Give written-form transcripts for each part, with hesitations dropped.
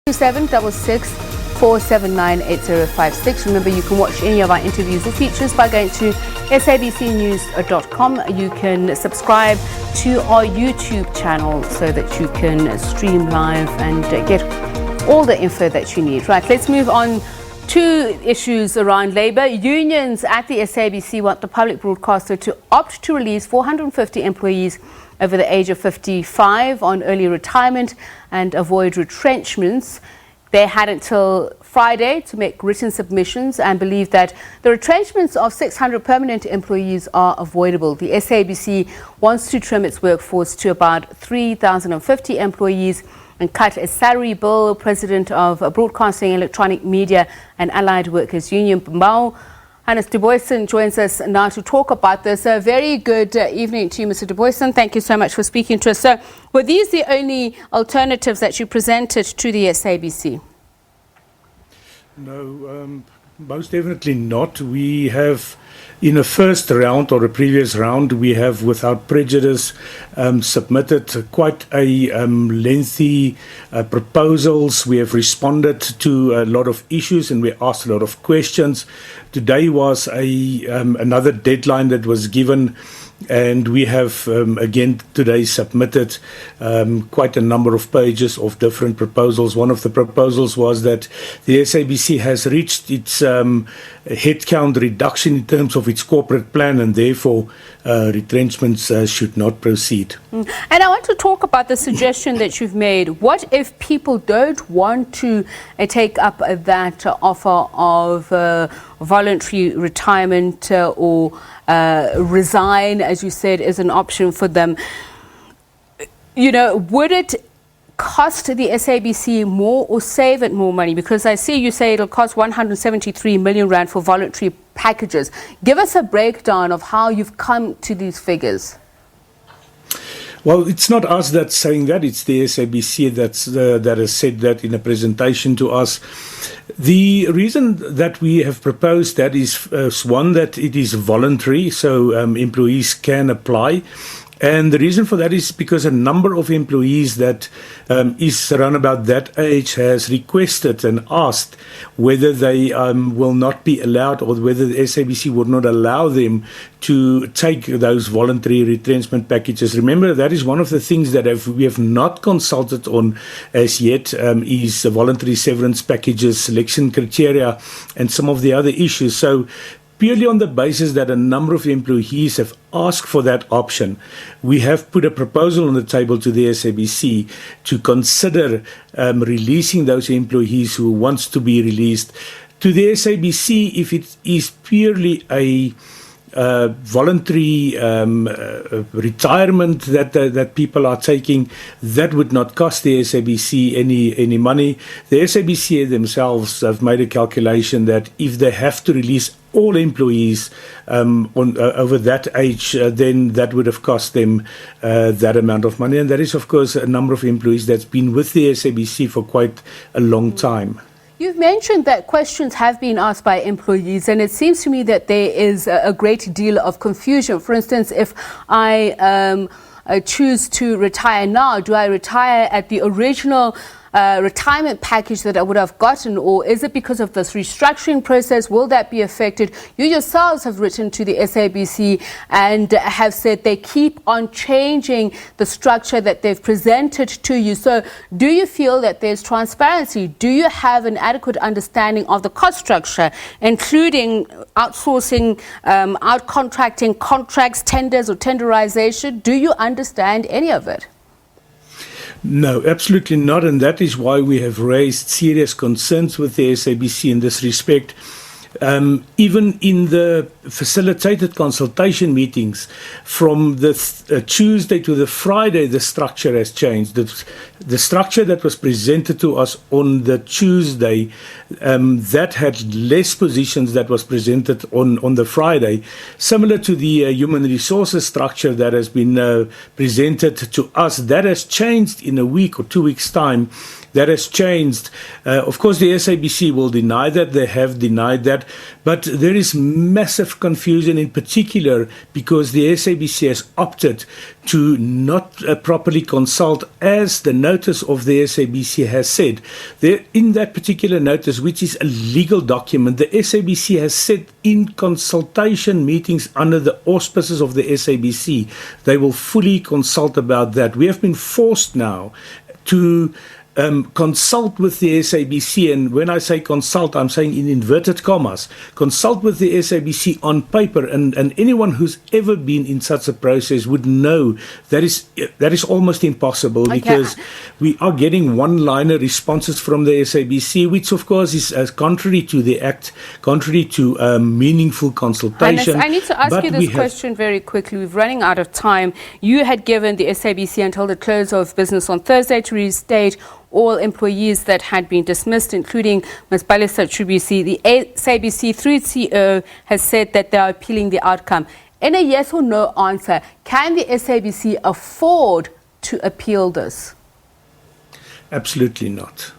2766 479 8056. Remember, you can watch any of our interviews or features by going to sabcnews.com. You can subscribe to our YouTube channel so that you can stream live and get all the info that you need. Right, let's move on to issues around labour. Unions at the SABC want the public broadcaster to opt to release 450 employees over the age of 55 on early retirement and avoid retrenchments. They had until Friday to make written submissions and believe that the retrenchments of 600 permanent employees are avoidable. The SABC wants to trim its workforce to about 3,050 employees and cut a salary bill. President of Broadcasting, Electronic Media and Allied Workers Union, Bemawu, Buisson, joins us now to talk about this. A very good evening to you, Mr. Buisson. Thank you so much for speaking to us. So, were these the only alternatives that you presented to the SABC? No, most definitely not. We have, in a first round or a previous round, we have, without prejudice, submitted quite a lengthy proposals. We have responded to a lot of issues and we asked a lot of questions. Today was another deadline that was given, and we have again today submitted quite a number of pages of different proposals. One of the proposals was that the SABC has reached its headcount reduction in terms of its corporate plan, and therefore retrenchments should not proceed. And I want to talk about the suggestion that you've made. What if people don't want to take up that offer of voluntary retirement or resign, as you said, is an option for them? You know, would it cost the SABC more or save it more money? Because I see you say it'll cost 173 million rand for voluntary packages. Give us a breakdown of how you've come to these figures. Well, it's not us that's saying that. It's the SABC that has said that in a presentation to us. The reason that we have proposed that is one, that it is voluntary, so employees can apply. And the reason for that is because a number of employees that is around about that age has requested and asked whether they will not be allowed, or whether the SABC would not allow them to take those voluntary retrenchment packages. Remember, that is one of the things that we have not consulted on as yet, is the voluntary severance packages, selection criteria, and some of the other issues. So purely on the basis that a number of employees have asked for that option, we have put a proposal on the table to the SABC to consider releasing those employees who wants to be released. To the SABC, if it is purely a voluntary retirement that people are taking, that would not cost the SABC any money. The SABC themselves have made a calculation that if they have to release all employees over that age, then that would have cost them that amount of money. And that is, of course, a number of employees that's been with the SABC for quite a long time. You've mentioned that questions have been asked by employees, and it seems to me that there is a great deal of confusion. For instance, if I choose to retire now, do I retire at the original retirement package that I would have gotten, or is it because of this restructuring process? Will that be affected? You yourselves have written to the SABC and have said they keep on changing the structure that they've presented to you. So do you feel that there's transparency? Do you have an adequate understanding of the cost structure, including outsourcing, outcontracting, contracts, tenders or tenderization? Do you understand any of it? No, absolutely not, and that is why we have raised serious concerns with the SABC in this respect. Even in the facilitated consultation meetings, from the Tuesday to the Friday, the structure has changed. The structure that was presented to us on the Tuesday, that had less positions that was presented on the Friday, similar to the human resources structure that has been presented to us. That has changed in a week or 2 weeks' time. that has changed. Of course, the SABC will deny that. They have denied that. But there is massive confusion, in particular because the SABC has opted to not properly consult, as the notice of the SABC has said. In that particular notice, which is a legal document, the SABC has said in consultation meetings under the auspices of the SABC, they will fully consult about that. We have been forced now to consult with the SABC, and when I say consult, I'm saying in inverted commas, consult with the SABC on paper, and anyone who's ever been in such a process would know that is almost impossible, because we are getting one-liner responses from the SABC, which of course is contrary to the Act, contrary to meaningful consultation. I need to ask you this question very quickly. We're running out of time. You had given the SABC until the close of business on Thursday to restate all employees that had been dismissed, including Ms. Balisa Tribisi. The SABC, through its CEO, has said that they are appealing the outcome. In a yes or no answer, can the SABC afford to appeal this? Absolutely not.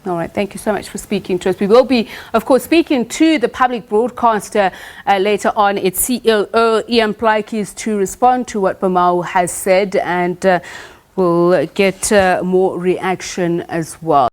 All right, thank you so much for speaking to us. We will be, of course, speaking to the public broadcaster later on. Its CEO, Ian Plaatjes, to respond to what Bemawu has said, and we'll get more reaction as well.